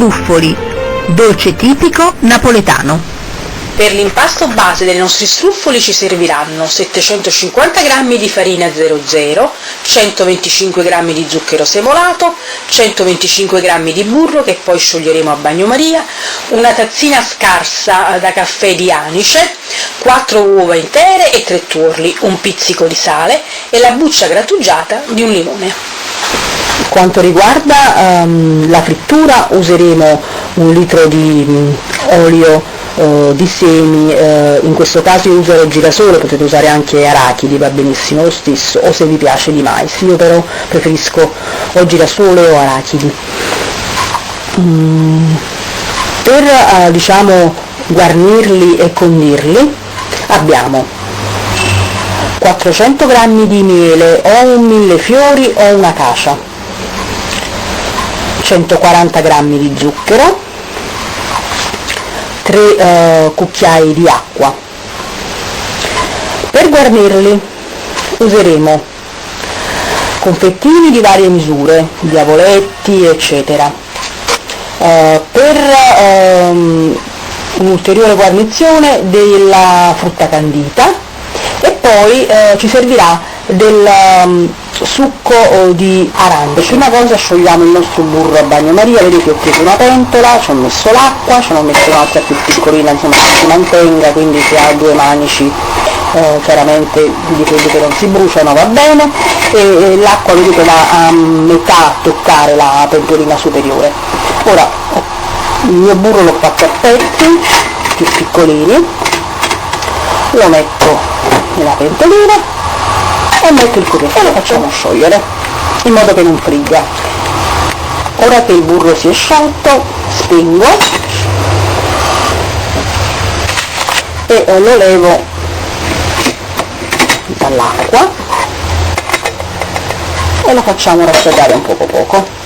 struffoli, dolce tipico napoletano. Per l'impasto base dei nostri struffoli ci serviranno 750 g di farina 00, 125 g di zucchero semolato, 125 g di burro che poi scioglieremo a bagnomaria, una tazzina scarsa da caffè di anice, 4 uova intere e 3 tuorli, un pizzico di sale e la buccia grattugiata di un limone. Quanto riguarda la frittura, useremo 1 litro di olio di semi, in questo caso io userò girasole, potete usare anche arachidi, va benissimo lo stesso, o se vi piace di mais, io però preferisco o girasole o arachidi. Per diciamo guarnirli e condirli abbiamo 400 g di miele o un millefiori o una cacia, 140 g di zucchero, 3 cucchiai di acqua. Per guarnirli useremo confettini di varie misure, diavoletti eccetera. Per un'ulteriore guarnizione della frutta candita e poi ci servirà del succo di arance. Prima cosa sciogliamo il nostro burro a bagnomaria, vedete ho preso una pentola, ci ho messo l'acqua, ce ne ho messo un'altra più piccolina, insomma che si mantenga, quindi se ha 2 manici chiaramente di quelli che non si bruciano va bene, e l'acqua vedete va a metà a toccare la pentolina superiore. Ora il mio burro l'ho fatto a pezzi più piccolini, lo metto nella pentolina e metto il cucchiaio e lo facciamo sciogliere in modo che non frigga. Ora che il burro si è sciolto spengo e lo levo dall'acqua e lo facciamo raffreddare un poco.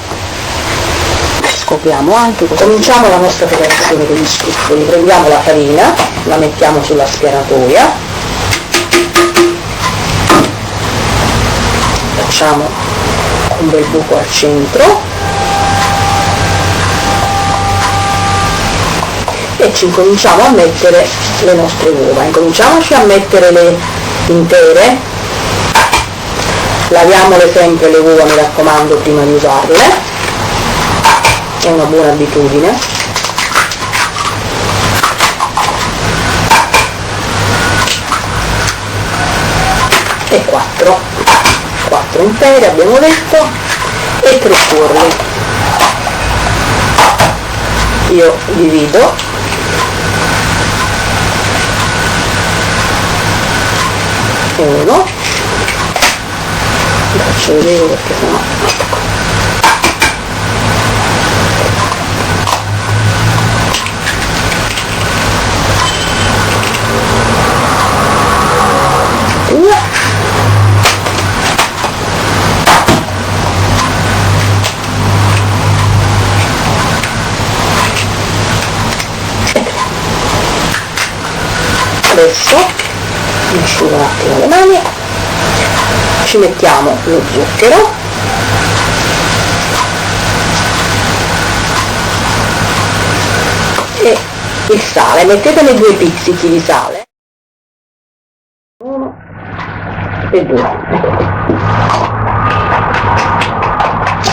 Scopriamo anche, cominciamo la nostra preparazione degli struffoli. Prendiamo la farina, la mettiamo sulla spianatoia, facciamo un bel buco al centro e ci incominciamo a mettere le nostre uova. Incominciamoci a mettere le intere, laviamole sempre le uova, mi raccomando, prima di usarle, è una buona abitudine. E 4 intere abbiamo detto e 3 tuorli. Io divido uno, vi faccio vedere perché sennò adesso mi asciugo un attimo le mani, ci mettiamo lo zucchero e il sale, mettetene 2 pizzichi di sale, 1 e 2,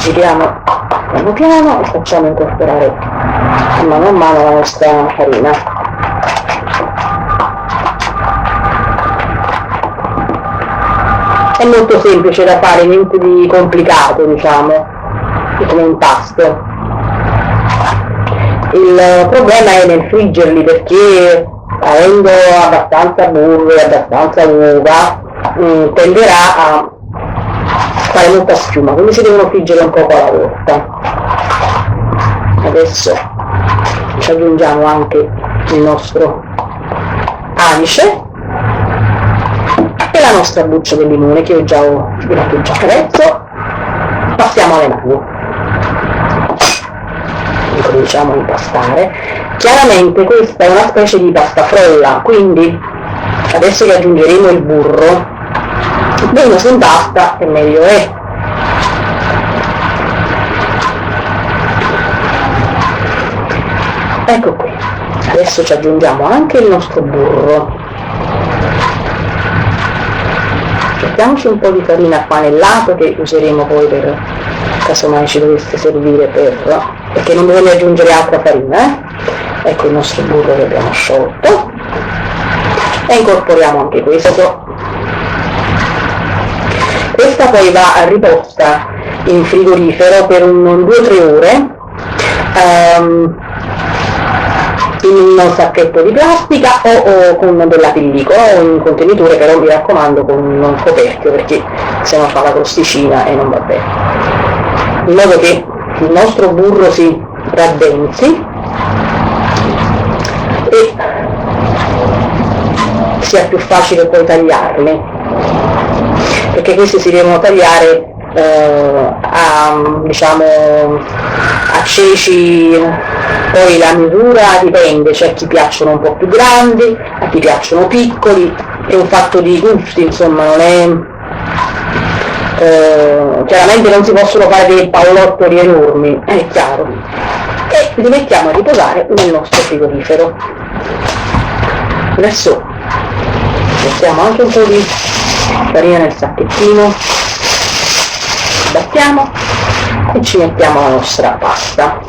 giriamo piano piano e facciamo incorporare mano a mano la nostra farina. È molto semplice da fare, niente di complicato, diciamo, come impasto. Il problema è nel friggerli, perché avendo abbastanza burro e abbastanza uova tenderà a fare molta schiuma, quindi si devono friggere un poco alla volta. Adesso ci aggiungiamo anche il nostro anice e la nostra buccia del limone che io già ho grattugiato. Adesso passiamo alle mani, incominciamo a impastare. Chiaramente questa è una specie di pasta frolla, quindi adesso che aggiungeremo il burro meno si impasta e meglio è. Ecco qui, adesso ci aggiungiamo anche il nostro burro. Mettiamoci un po' di farina qua nel lato che useremo poi per casomai ci dovesse servire perché non bisogna aggiungere altra farina. Ecco il nostro burro che abbiamo sciolto e incorporiamo anche questo. Questa poi va riposta in frigorifero per 2-3 ore in un sacchetto di plastica o con della pellicola o in un contenitore, però mi raccomando con un coperchio perché se no fa la crosticina e non va bene, in modo che il nostro burro si raddensi e sia più facile poi tagliarli, perché questi si devono tagliare diciamo a ceci. Poi la misura dipende, c'è a chi piacciono un po' più grandi, a chi piacciono piccoli, è un fatto di gusti, insomma, non è chiaramente non si possono fare dei pallottoli enormi, è chiaro, e li mettiamo a riposare nel nostro frigorifero. Adesso mettiamo anche un po' di farina nel sacchettino, battiamo e ci mettiamo la nostra pasta.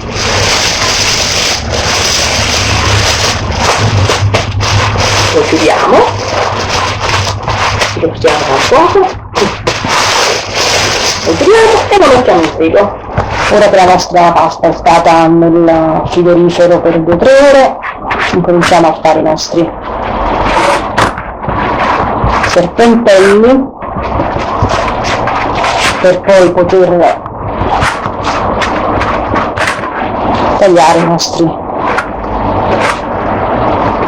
Lo chiudiamo, lo chiudiamo un poco, lo chiudiamo e lo mettiamo in frigo. Ora che la nostra pasta è stata nel frigorifero per 2-3 ore, incominciamo a fare i nostri serpentelli per poi poter tagliare i nostri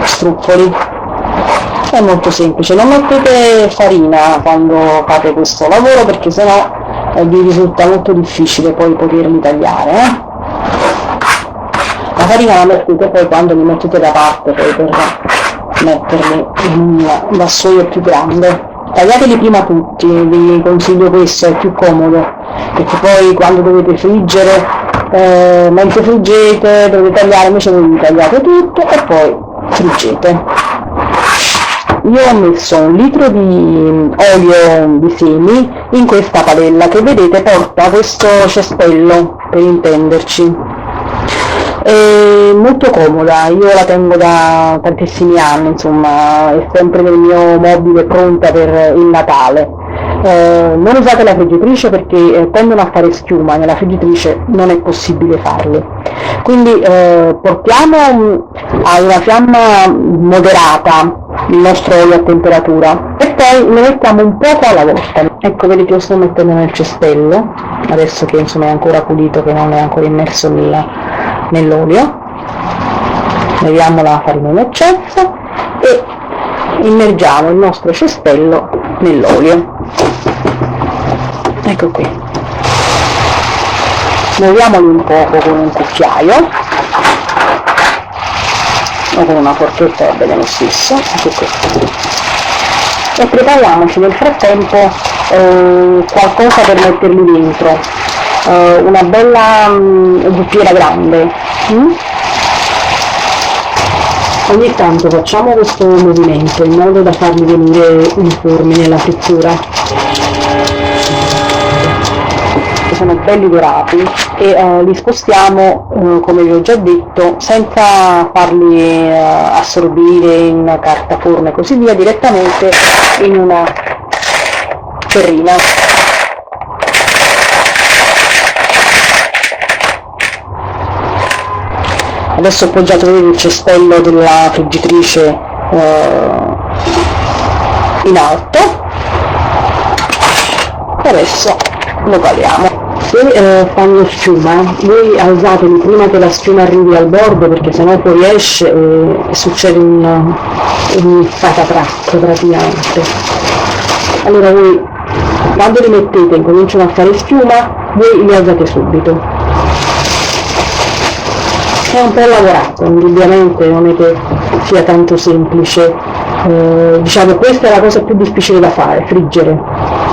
struffoli. È molto semplice, non mettete farina quando fate questo lavoro perché sennò vi risulta molto difficile poi poterli tagliare. La farina la mettete poi quando li mettete da parte poi per metterli in un vassoio più grande. Tagliateli prima tutti, vi consiglio questo, è più comodo, perché poi quando dovete friggere, mentre friggete dovete tagliare, invece voi tagliate tutto e poi friggete. Io ho messo 1 litro di olio di semi in questa padella che vedete porta questo cestello, per intenderci. È molto comoda, io la tengo da tantissimi anni, insomma, è sempre nel mio mobile pronta per il Natale. Non usate la friggitrice perché tendono a fare schiuma, nella friggitrice non è possibile farli. Quindi portiamo a una fiamma moderata il nostro olio a temperatura e poi ne mettiamo un poco alla volta. Ecco, vedete, lo sto mettendo nel cestello, adesso che insomma è ancora pulito, che non è ancora immerso nell'olio. Leviamo la farina in eccesso e immergiamo il nostro cestello nell'olio. Ecco qui. Muoviamoli un poco con un cucchiaio o con una forchetta, va bene lo stesso. Ecco qui. E prepariamoci nel frattempo qualcosa per metterli dentro, una bella bottiera grande. Ogni tanto facciamo questo movimento in modo da farli venire uniformi nella frittura. Sono belli dorati e li spostiamo, come vi ho già detto, senza farli assorbire in carta forno e così via, direttamente in una terrina. Adesso ho appoggiato il cestello della friggitrice in alto e adesso lo caliamo. Se fanno schiuma, voi alzateli prima che la schiuma arrivi al bordo, perché sennò poi esce e succede un patatrack praticamente. Allora voi quando li mettete e cominciano a fare schiuma, voi li alzate subito. È un po' lavorato, indubbiamente non è che sia tanto semplice, diciamo questa è la cosa più difficile da fare, friggere.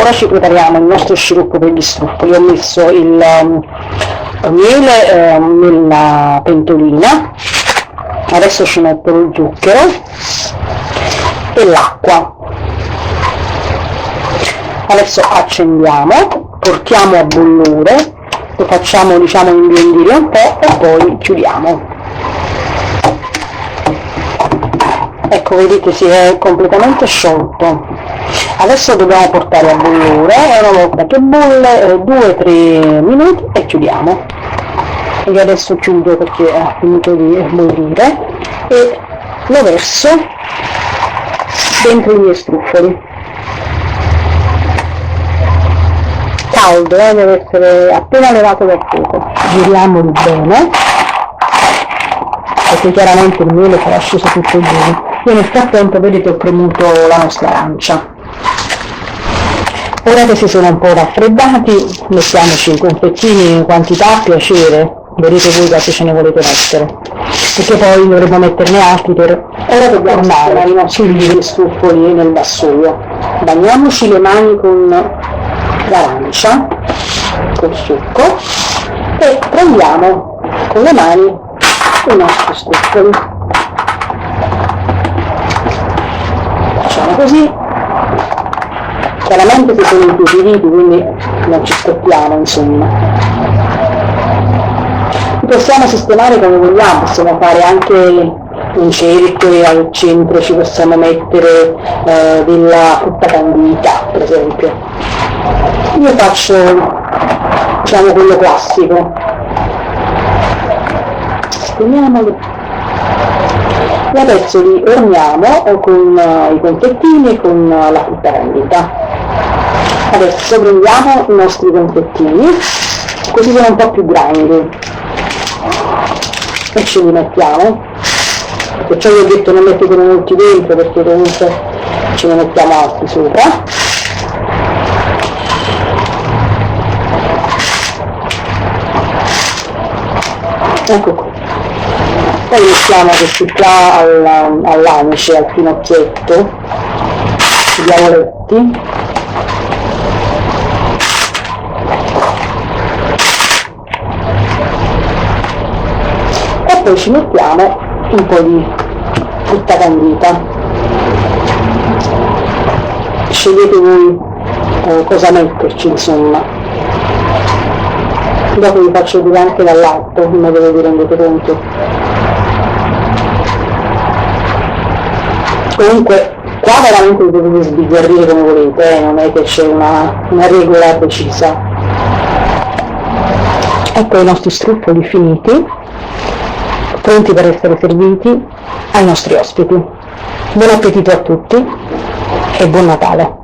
Ora ci prepariamo il nostro sciroppo per gli struffoli. Ho messo il miele nella pentolina, adesso ci metto lo zucchero e l'acqua. Adesso accendiamo, portiamo a bollore, lo facciamo imbiondire un po' e poi chiudiamo. Ecco, vedete, si è completamente sciolto. Adesso dobbiamo portare a bollore e una volta che bolle 2-3 minuti e chiudiamo. Io adesso chiudo perché ha finito di bollire e lo verso dentro i miei struffoli. Caldo, deve essere appena levato dal fuoco. Giriamoli bene, perché chiaramente il miele sarà sceso tutto giù. Io nel frattempo, vedete, ho premuto la nostra arancia. Ora che si sono un po' raffreddati, mettiamoci i confettini in quantità a piacere, vedete voi quanti ce ne volete mettere, perché poi dovremo metterne altri per ora dobbiamo andare i nostri struffoli nel vassoio. Bagniamoci le mani con l'arancia, col succo, e prendiamo con le mani i nostri struffoli. Facciamo così. Chiaramente si sono intiepiditi, quindi non ci scoppiamo, insomma. Li possiamo sistemare come vogliamo, possiamo fare anche un cerchio e al centro ci possiamo mettere della frutta candita, per esempio. Io faccio, quello classico. Sistemiamoli. E adesso li orniamo con i confettini e con la frutta candita. Adesso prendiamo i nostri confettini, così sono un po' più grandi, e ce li mettiamo, perciò vi ho detto non mettetene molti dentro, perché comunque ce ne mettiamo altri sopra. Ecco qui. Poi mettiamo questi qua all'anice, al finocchietto, i diavoletti. E poi ci mettiamo un po' di frutta candita. Scegliete voi cosa metterci, insomma. Dopo vi faccio vedere anche dall'alto, in modo che vi rendete conto. Comunque qua veramente vi potete sbizzarrire come volete, non è che c'è una regola precisa. Ecco i nostri struffoli finiti, pronti per essere serviti ai nostri ospiti. Buon appetito a tutti e buon Natale!